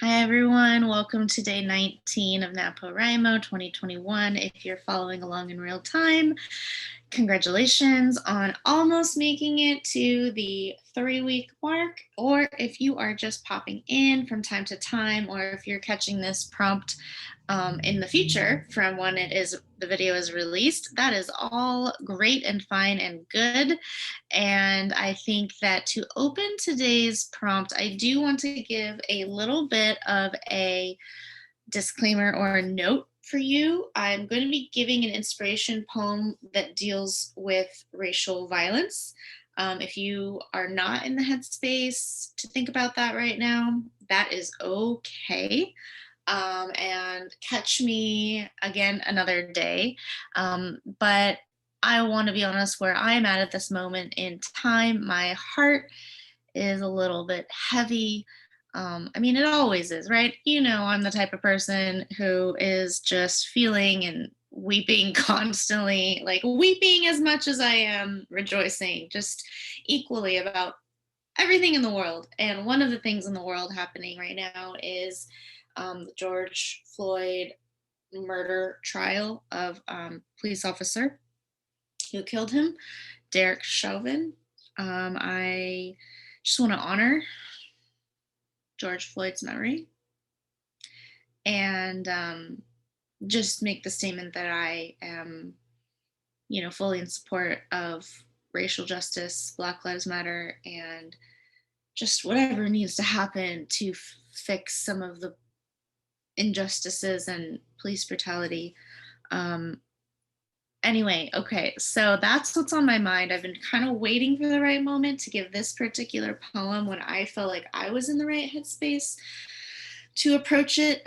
Hi, everyone. Welcome to day 19 of NaPoWriMo 2021. If you're following along in real time, congratulations on almost making it to the 3-week mark. Or if you are just popping in from time to time, or if you're catching this prompt in the future from when the video is released, that is all great and fine and good. And I think that to open today's prompt, I do want to give a little bit of a disclaimer or a note for you. I'm going to be giving an inspiration poem that deals with racial violence. If you are not in the headspace to think about that right now, that is okay. And catch me again another day. But I want to be honest, where I'm at this moment in time, my heart is a little bit heavy. I mean, it always is, right? You know, I'm the type of person who is just feeling and weeping constantly, like weeping as much as I am rejoicing, just equally about everything in the world. And one of the things in the world happening right now is the George Floyd murder trial of police officer who killed him, Derek Chauvin. I just want to honor George Floyd's memory and just make the statement that I am, fully in support of racial justice, Black Lives Matter, and just whatever needs to happen to fix some of the injustices and police brutality. Anyway, okay, so that's what's on my mind. I've been kind of waiting for the right moment to give this particular poem when I felt like I was in the right headspace to approach it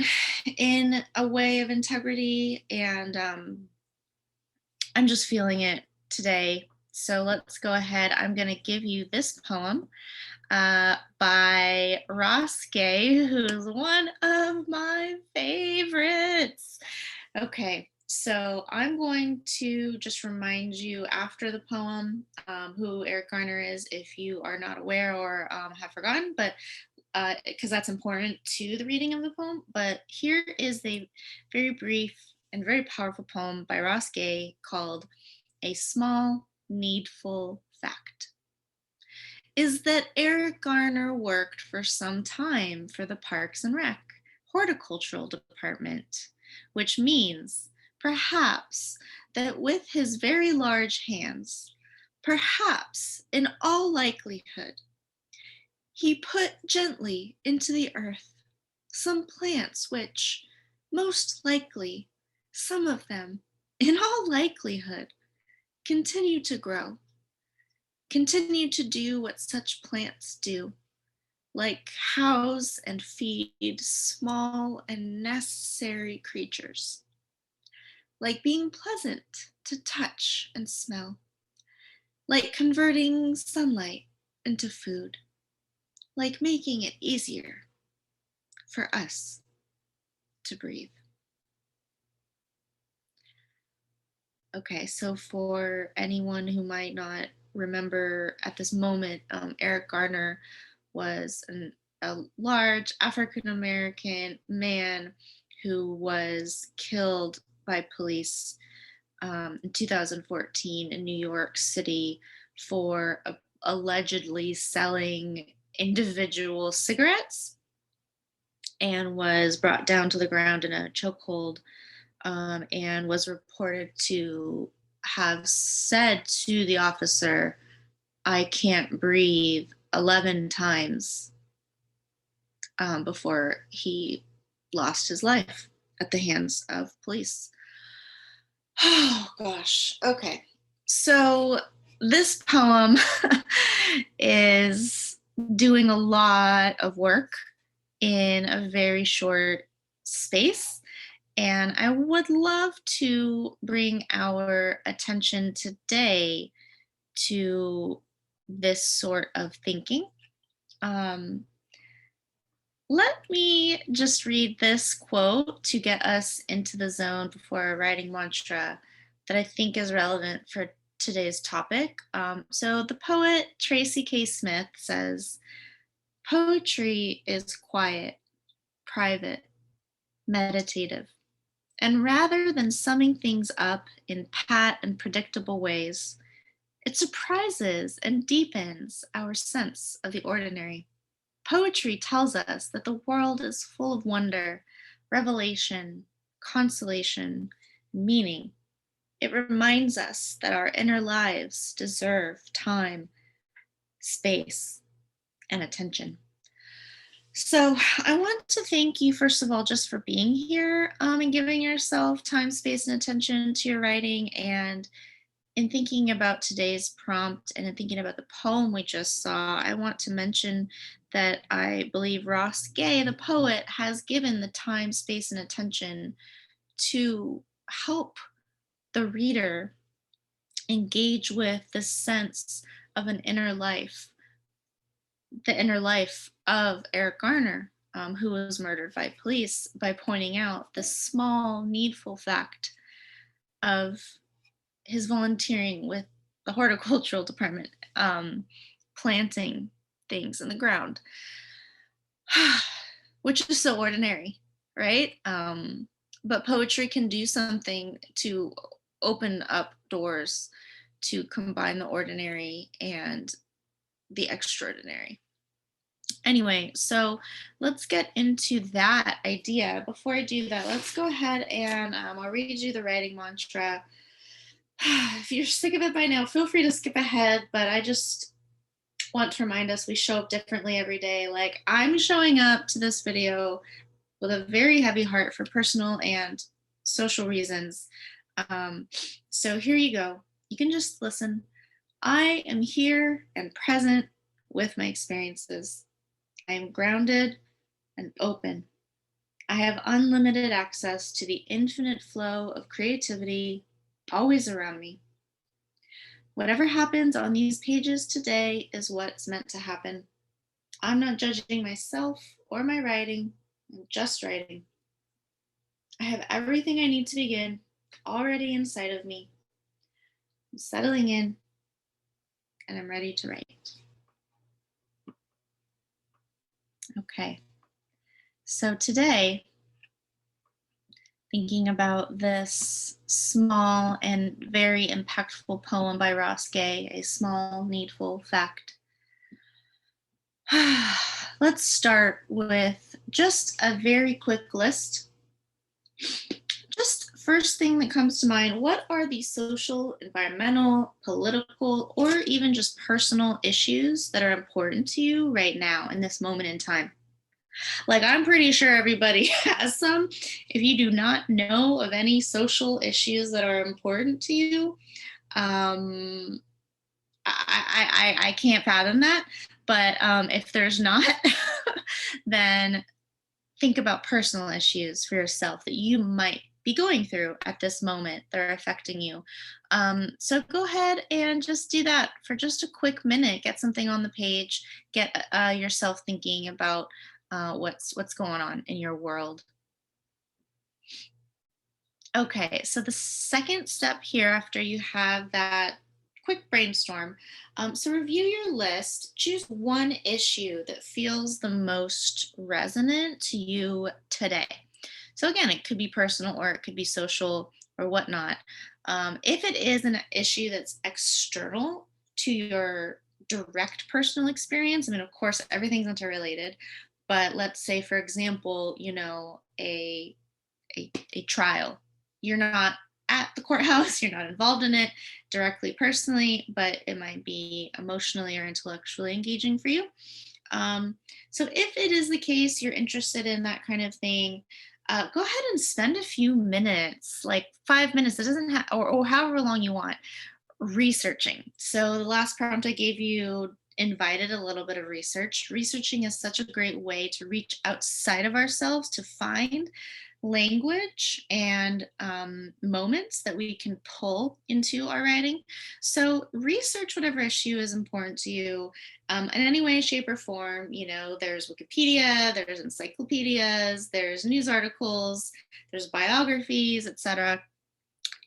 in a way of integrity. And I'm just feeling it today. So let's go ahead. I'm going to give you this poem by Ross Gay, who is one of my favorites. Okay, so I'm going to just remind you after the poem who Eric Garner is, if you are not aware or have forgotten, but because that's important to the reading of the poem. But here is a very brief and very powerful poem by Ross Gay called A Small Needful Fact. Is that Eric Garner worked for some time for the Parks and Rec Horticultural Department, which means perhaps that with his very large hands, perhaps in all likelihood, he put gently into the earth some plants which, most likely, some of them, in all likelihood, continue to grow, continue to do what such plants do, like house and feed small and necessary creatures, like being pleasant to touch and smell, like converting sunlight into food, like making it easier for us to breathe. Okay, so for anyone who might not remember at this moment, Eric Garner was a large African American man who was killed by police in 2014 in New York City for allegedly selling individual cigarettes, and was brought down to the ground in a chokehold, and was reported to have said to the officer, "I can't breathe," 11 times before he lost his life at the hands of police. Oh gosh. Okay. So this poem is doing a lot of work in a very short space. And I would love to bring our attention today to this sort of thinking. Um, Let me just read this quote to get us into the zone before our writing mantra that I think is relevant for today's topic. So the poet Tracy K. Smith says, "Poetry is quiet. private, meditative. And rather than summing things up in pat and predictable ways, it surprises and deepens our sense of the ordinary. Poetry tells us that the world is full of wonder, revelation, consolation, meaning. It reminds us that our inner lives deserve time, space, and attention. So, I want to thank you, first of all, just for being here and giving yourself time, space, and attention to your writing. And in thinking about today's prompt and in thinking about the poem we just saw, I want to mention that I believe Ross Gay, the poet, has given the time, space, and attention to help the reader engage with the sense of an inner life, the inner life of Eric Garner, who was murdered by police, by pointing out the small, needful fact of his volunteering with the horticultural department, planting things in the ground, which is so ordinary, right? But poetry can do something to open up doors to combine the ordinary and the extraordinary. Anyway, so let's get into that idea. Before I do that, let's go ahead and I'll read you the writing mantra. If you're sick of it by now, feel free to skip ahead, but I just want to remind us we show up differently every day. Like, I'm showing up to this video with a very heavy heart for personal and social reasons. So here you go. You can just listen. I am here and present with my experiences. I am grounded and open. I have unlimited access to the infinite flow of creativity always around me. Whatever happens on these pages today is what's meant to happen. I'm not judging myself or my writing, I'm just writing. I have everything I need to begin already inside of me. I'm settling in and I'm ready to write. Okay, so today, thinking about this small and very impactful poem by Ross Gay, A Small Needful Fact. Let's start with just a very quick list. Just first thing that comes to mind, what are the social, environmental, political, or even just personal issues that are important to you right now in this moment in time? Like, I'm pretty sure everybody has some. If you do not know of any social issues that are important to you, I can't fathom that. But if there's not, then think about personal issues for yourself that you might be going through at this moment that are affecting you. So go ahead and just do that for just a quick minute. Get something on the page. Get yourself thinking about what's going on in your world. Okay, so the second step here, after you have that quick brainstorm, so review your list. Choose one issue that feels the most resonant to you today. So again, it could be personal or it could be social or whatnot. If it is an issue that's external to your direct personal experience, I mean, of course, everything's interrelated, but let's say, for example, a trial. You're not at the courthouse, you're not involved in it directly personally, but it might be emotionally or intellectually engaging for you. So if it is the case, you're interested in that kind of thing, go ahead and spend a few minutes, like 5 minutes, it doesn't have, or however long you want, researching. So the last prompt I gave you invited a little bit of research. Researching is such a great way to reach outside of ourselves to find language and moments that we can pull into our writing. So research whatever issue is important to you in any way, shape, or form. There's Wikipedia, there's encyclopedias, there's news articles, there's biographies, etc.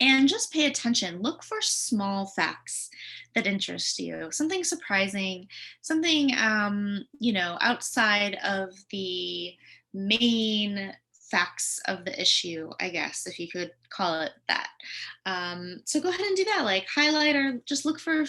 And just pay attention. Look for small facts that interest you, something surprising, something outside of the main facts of the issue, I guess, if you could call it that. So go ahead and do that. Like highlight or just look for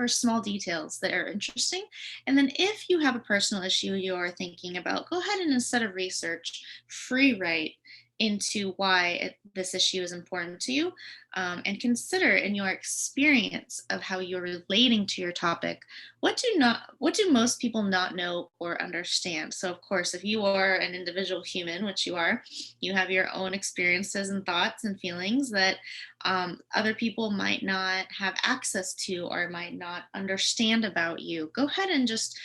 small details that are interesting. And then if you have a personal issue you're thinking about, go ahead and instead of research, free write into why this issue is important to you, and consider in your experience of how you're relating to your topic, what do most people not know or understand. So of course, if you are an individual human, which you are, you have your own experiences and thoughts and feelings that other people might not have access to or might not understand about you. Go ahead and just,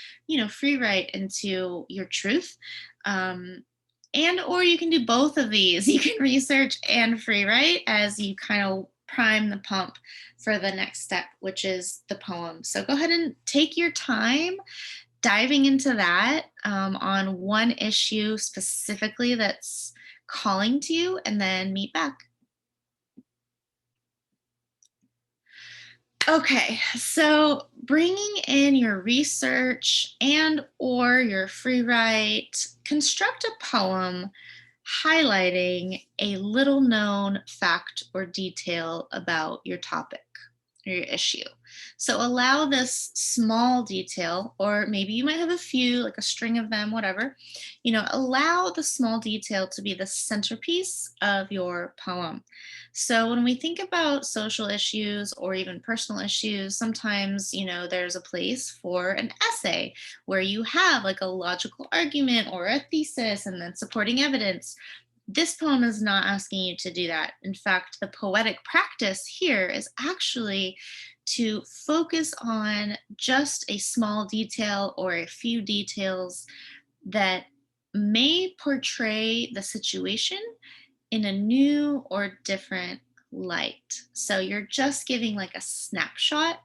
free write into your truth. And or you can do both of these. You can research and free write as you kind of prime the pump for the next step, which is the poem. So go ahead and take your time diving into that, on one issue specifically that's calling to you, and then meet back. Okay, so bringing in your research and or your free write, construct a poem highlighting a little known fact or detail about your topic or your issue. So allow this small detail, or maybe you might have a few, like a string of them, whatever, allow the small detail to be the centerpiece of your poem. So when we think about social issues or even personal issues, sometimes, there's a place for an essay where you have like a logical argument or a thesis and then supporting evidence. This poem is not asking you to do that. In fact, the poetic practice here is actually to focus on just a small detail or a few details that may portray the situation in a new or different light. So you're just giving like a snapshot,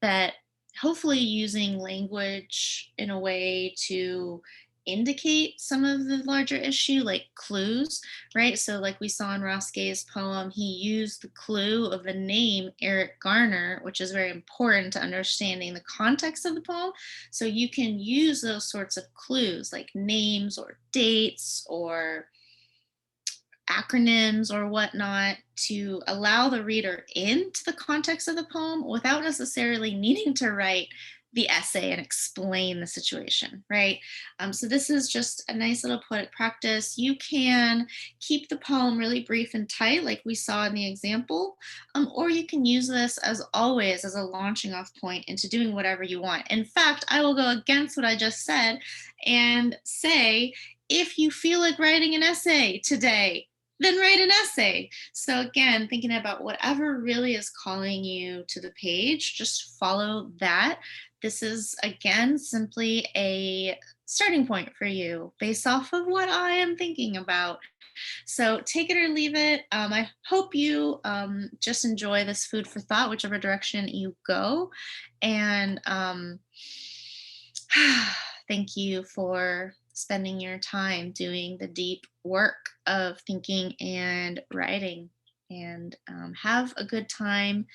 that hopefully using language in a way to indicate some of the larger issue, like clues, right? So like we saw in Ross Gay's poem, he used the clue of the name Eric Garner, which is very important to understanding the context of the poem. So you can use those sorts of clues like names or dates or acronyms or whatnot to allow the reader into the context of the poem without necessarily needing to write the essay and explain the situation, right? So this is just a nice little poetic practice. You can keep the poem really brief and tight, like we saw in the example, or you can use this as always as a launching off point into doing whatever you want. In fact, I will go against what I just said and say, if you feel like writing an essay today, then write an essay. So again, thinking about whatever really is calling you to the page, just follow that. This is again simply a starting point for you based off of what I am thinking about. So take it or leave it. I hope you just enjoy this food for thought, whichever direction you go. And thank you for spending your time doing the deep work of thinking and writing. And have a good time.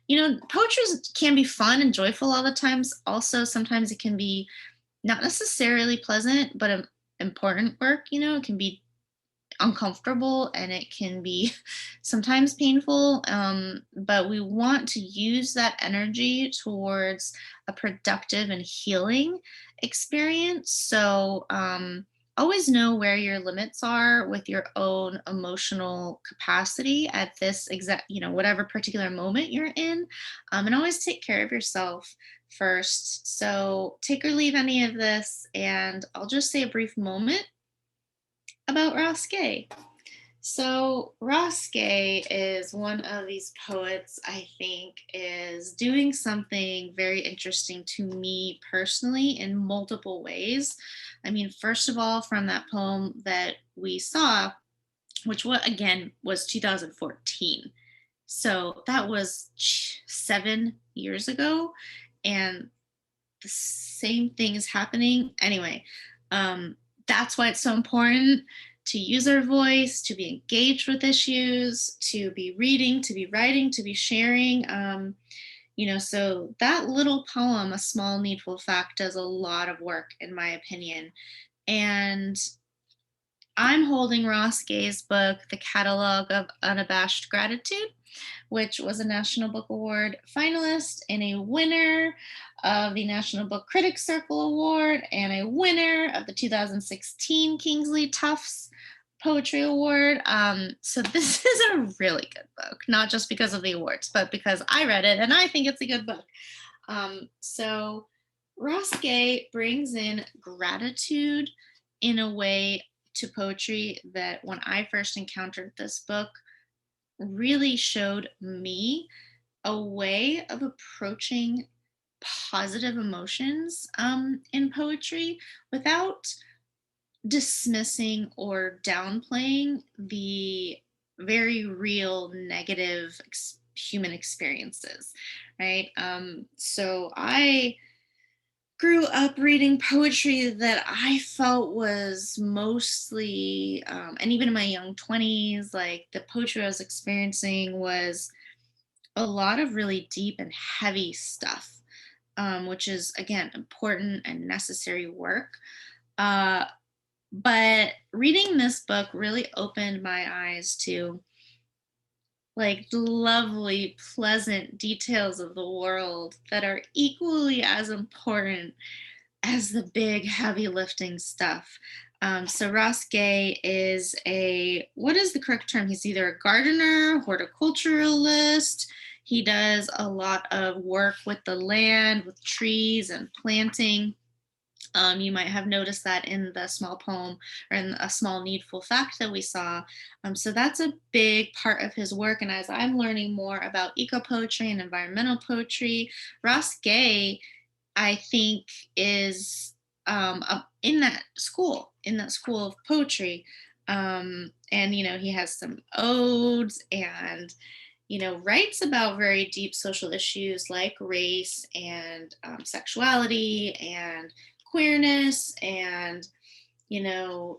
Poetry can be fun and joyful all the times. Also, sometimes it can be not necessarily pleasant, but important work. It can be uncomfortable and it can be sometimes painful, but we want to use that energy towards a productive and healing experience. So always know where your limits are with your own emotional capacity at this exact, whatever particular moment you're in, and always take care of yourself first. So take or leave any of this, and I'll just say a brief moment about Ross Gay. So Ross Gay is one of these poets I think is doing something very interesting to me personally in multiple ways. I mean, first of all, from that poem that we saw, which again was 2014. So that was 7 years ago, and the same thing is happening. Anyway, that's why it's so important to use our voice, to be engaged with issues, to be reading, to be writing, to be sharing. So that little poem, A Small Needful Fact, does a lot of work, in my opinion. And I'm holding Ross Gay's book, The Catalog of Unabashed Gratitude, which was a National Book Award finalist and a winner of the National Book Critics Circle Award and a winner of the 2016 Kingsley Tufts Poetry Award. So this is a really good book, not just because of the awards, but because I read it and I think it's a good book. So Ross Gay brings in gratitude in a way to poetry that when I first encountered this book really showed me a way of approaching positive emotions in poetry without dismissing or downplaying the very real negative human experiences, right? So I grew up reading poetry that I felt was mostly, and even in my young 20s, like the poetry I was experiencing was a lot of really deep and heavy stuff, which is, again, important and necessary work. Uh, but reading this book really opened my eyes to like lovely, pleasant details of the world that are equally as important as the big heavy lifting stuff. So Ross Gay is what is the correct term? He's either a gardener, horticulturalist. He does a lot of work with the land, with trees and planting. You might have noticed that in the small poem or in a small needful fact that we saw. So that's a big part of his work. And as I'm learning more about eco poetry and environmental poetry, Ross Gay, I think, is in that school of poetry. And, he has some odes and, writes about very deep social issues like race and sexuality and queerness and,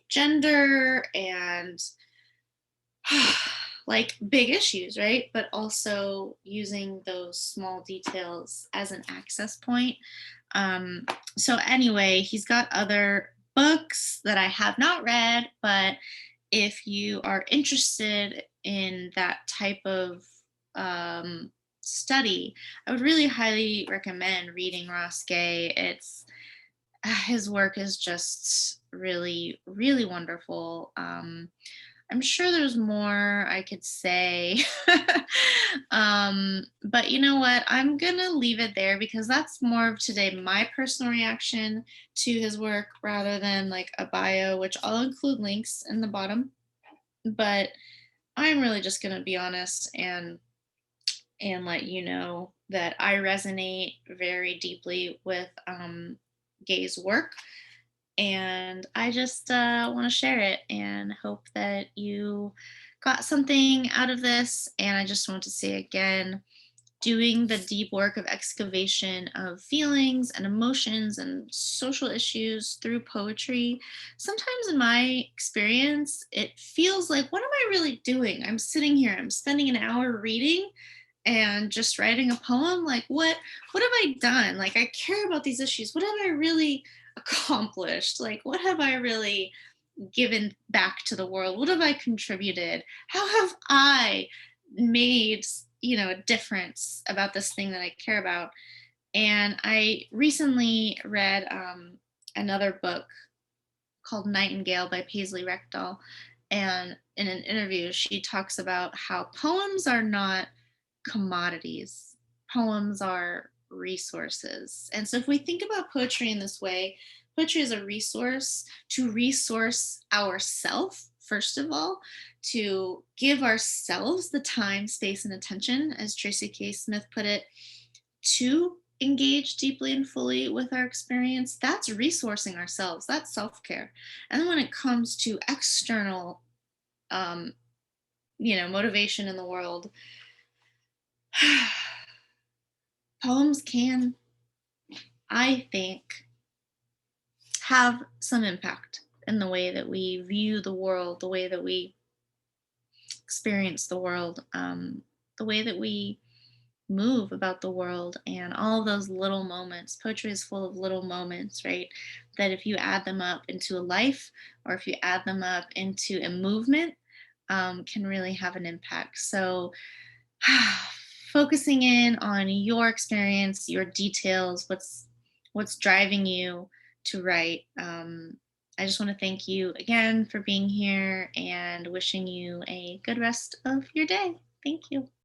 gender and like big issues, right? But also using those small details as an access point. Um, so, anyway, he's got other books that I have not read, but if you are interested in that type of study, I would really highly recommend reading Ross Gay. His work is just really, really wonderful. I'm sure there's more I could say. But you know what? I'm going to leave it there because that's more of today my personal reaction to his work rather than like a bio, which I'll include links in the bottom. But I'm really just going to be honest and let you know that I resonate very deeply with Gay's work, and I just want to share it and hope that you got something out of this. And I just want to say again, doing the deep work of excavation of feelings and emotions and social issues through poetry, sometimes in my experience, it feels like, what am I really doing? I'm sitting here, I'm spending an hour reading and just writing a poem. Like, what have I done? Like, I care about these issues. What have I really accomplished? Like, what have I really given back to the world? What have I contributed? How have I made, a difference about this thing that I care about? And I recently read another book called Nightingale by Paisley Rekdal. And in an interview, she talks about how poems are not commodities, poems are resources. And so if we think about poetry in this way, poetry is a resource to resource ourself, first of all, to give ourselves the time, space, and attention, as Tracy K. Smith put it, to engage deeply and fully with our experience. That's resourcing ourselves, that's self-care. And then when it comes to external um, motivation in the world, poems can, I think, have some impact in the way that we view the world, the way that we experience the world, the way that we move about the world, and all of those little moments. Poetry is full of little moments, right? That if you add them up into a life, or if you add them up into a movement, can really have an impact. So, focusing in on your experience, your details, what's driving you to write. I just want to thank you again for being here and wishing you a good rest of your day. Thank you.